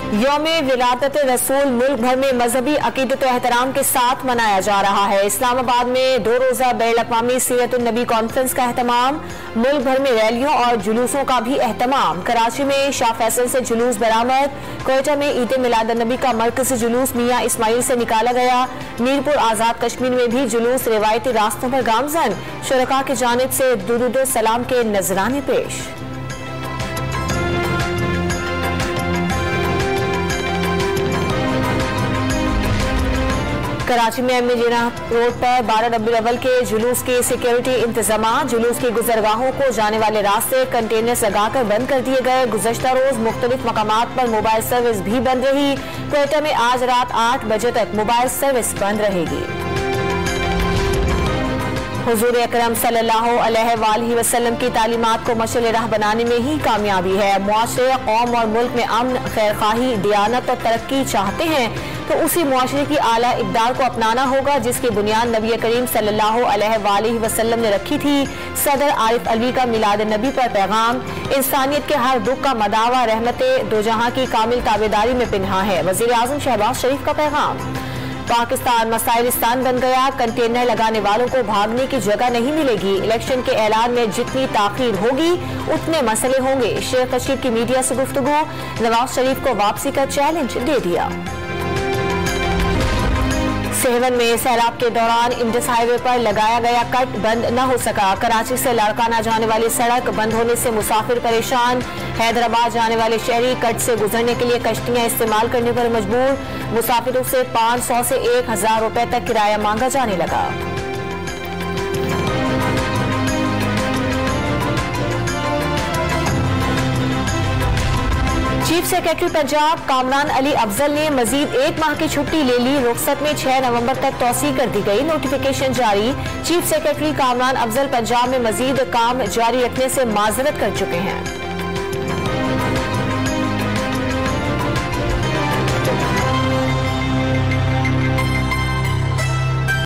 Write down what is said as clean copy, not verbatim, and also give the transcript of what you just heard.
यौम विलादत रसूल मुल्क भर में मजहबी अकीदत और एहतराम के साथ मनाया जा रहा है। इस्लामाबाद में 2 रोजा बैनुल-अक़वामी सीरत-उन-नबी कॉन्फ्रेंस का एहतमाम। मुल्क भर में रैलियों और जुलूसों का भी एहतमाम। कराची में शाह फैसल से जुलूस बरामद। कोयटा में ईद मिलाद-उन-नबी का मरकज़ी जुलूस मियां इस्माइल से निकाला गया। मीरपुर आजाद कश्मीर में भी जुलूस रिवायती रास्तों पर गामजन। शुरका की जानिब से दुरूद सलाम के नजराने पेश। कराची में एम ए जिन्ना रोड पर 12 रबीउल अव्वल के जुलूस की सिक्योरिटी इंतजाम। जुलूस की गुजरगाहों को जाने वाले रास्ते कंटेनर्स लगाकर बंद कर दिए गए। गुज़श्ता रोज मुख्तलिफ मकामात पर मोबाइल सर्विस भी बंद रही। कोयटा में आज रात 8 बजे तक मोबाइल सर्विस बंद रहेगी। हुजूर अकरम सल्लल्लाहु अलैहि वसल्लम की तालीमात को मशअल राह बनाने में ही कामयाबी है। मुआशरे, कौम और मुल्क में अमन, खैरखाही, दियानत और तरक्की चाहते हैं तो उसी मुआशरे की आला इक़दार को अपनाना होगा जिसकी बुनियाद नबी करीम सल्लल्लाहु अलैहि वसल्लम ने रखी थी। सदर आरिफ अलवी का मिलाद नबी पर पैगाम। इंसानियत के हर दुख का मदावा रहमते दो जहां की कामिल ताबेदारी में पिन्हा है। वज़ीर आज़म शहबाज शरीफ का पैगाम। पाकिस्तान मसाइलिस्तान बन गया। कंटेनर लगाने वालों को भागने की जगह नहीं मिलेगी। इलेक्शन के ऐलान में जितनी ताखीर होगी उतने मसले होंगे। शेख रशीद की मीडिया से गुफ्तगू। नवाज शरीफ को वापसी का चैलेंज दे दिया। सेवन में सैलाब के दौरान इंडस हाईवे पर लगाया गया कट बंद न हो सका। कराची से लाड़काना जाने वाली सड़क बंद होने से मुसाफिर परेशान। हैदराबाद जाने वाले शहरी कट से गुजरने के लिए कश्तियां इस्तेमाल करने पर मजबूर। मुसाफिरों से 500 से 1000 रुपए तक किराया मांगा जाने लगा। चीफ सेक्रेटरी पंजाब कामरान अली अफजल ने मजीद 1 माह की छुट्टी ले ली। रुखसत में 6 नवंबर तक तौसी कर दी गई। नोटिफिकेशन जारी। चीफ सेक्रेटरी कामरान अफजल पंजाब में मजीद काम जारी रखने से माजरत कर चुके हैं।